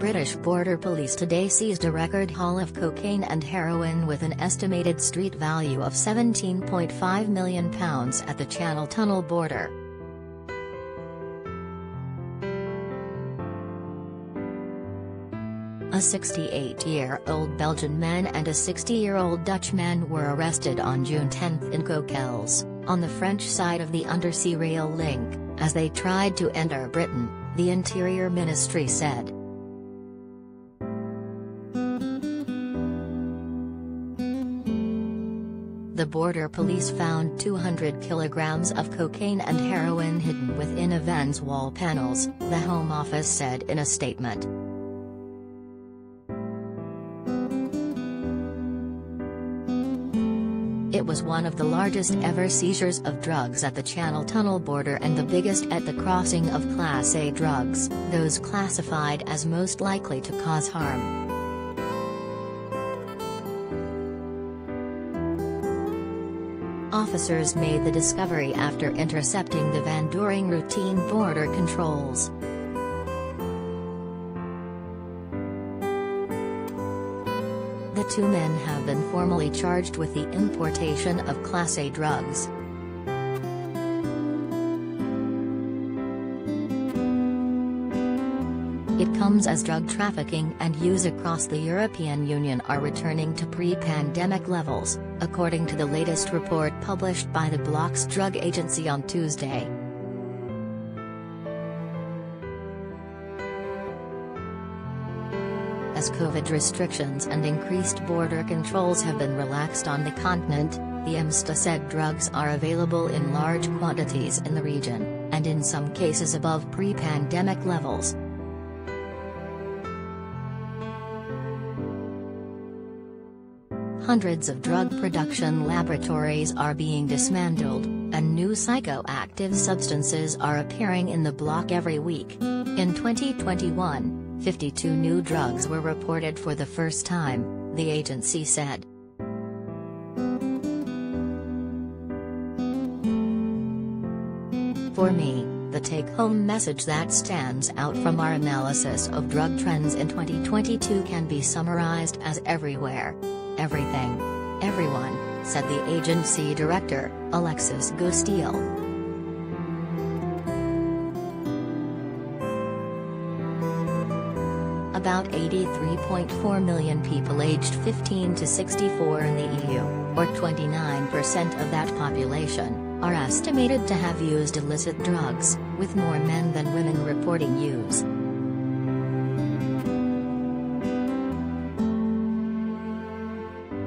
British border police today seized a record haul of cocaine and heroin with an estimated street value of £17.5 million at the Channel Tunnel border. A 68-year-old Belgian man and a 60-year-old Dutch man were arrested on June 10 in Coquelles, on the French side of the undersea rail link, as they tried to enter Britain, the Interior Ministry said. The border police found 200 kilograms of cocaine and heroin hidden within a van's wall panels, the Home Office said in a statement. It was one of the largest ever seizures of drugs at the Channel Tunnel border and the biggest at the crossing of Class A drugs, those classified as most likely to cause harm. Officers made the discovery after intercepting the van during routine border controls. The two men have been formally charged with the importation of Class A drugs. It comes as drug trafficking and use across the European Union are returning to pre-pandemic levels, according to the latest report published by the bloc's drug agency on Tuesday. As COVID restrictions and increased border controls have been relaxed on the continent, the IMSTA said drugs are available in large quantities in the region, and in some cases above pre-pandemic levels. Hundreds of drug production laboratories are being dismantled, and new psychoactive substances are appearing in the bloc every week. In 2021, 52 new drugs were reported for the first time, the agency said. For me, the take-home message that stands out from our analysis of drug trends in 2022 can be summarized as everywhere. Everything. Everyone, said the agency director, Alexis Gustil. About 83.4 million people aged 15 to 64 in the EU, or 29% of that population, are estimated to have used illicit drugs, with more men than women reporting use.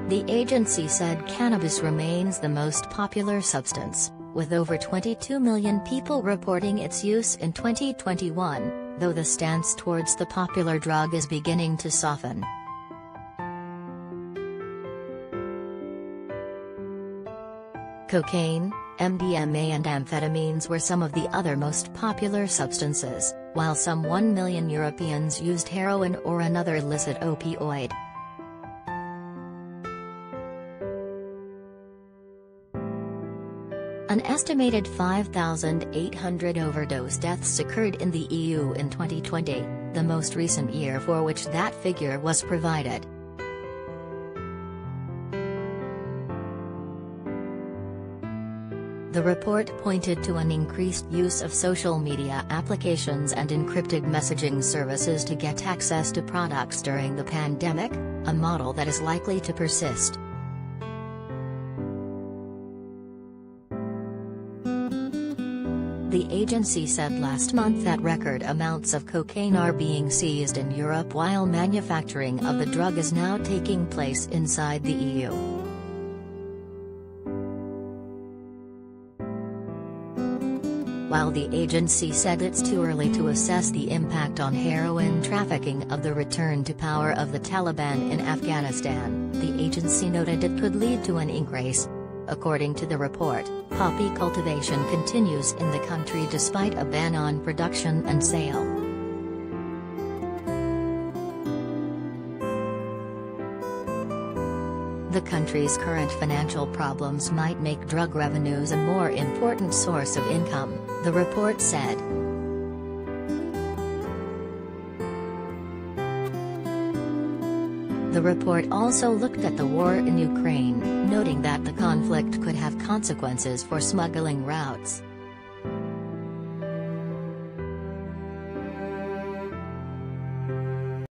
The agency said cannabis remains the most popular substance, with over 22 million people reporting its use in 2021. Though the stance towards the popular drug is beginning to soften. Cocaine, MDMA and amphetamines were some of the other most popular substances, while some 1 million Europeans used heroin or another illicit opioid. An estimated 5,800 overdose deaths occurred in the EU in 2020, the most recent year for which that figure was provided. The report pointed to an increased use of social media applications and encrypted messaging services to get access to products during the pandemic, a model that is likely to persist. The agency said last month that record amounts of cocaine are being seized in Europe while manufacturing of the drug is now taking place inside the EU. While the agency said it's too early to assess the impact on heroin trafficking of the return to power of the Taliban in Afghanistan, the agency noted it could lead to an increase. According to the report, poppy cultivation continues in the country despite a ban on production and sale. The country's current financial problems might make drug revenues a more important source of income, the report said. The report also looked at the war in Ukraine, noting that the conflict could have consequences for smuggling routes.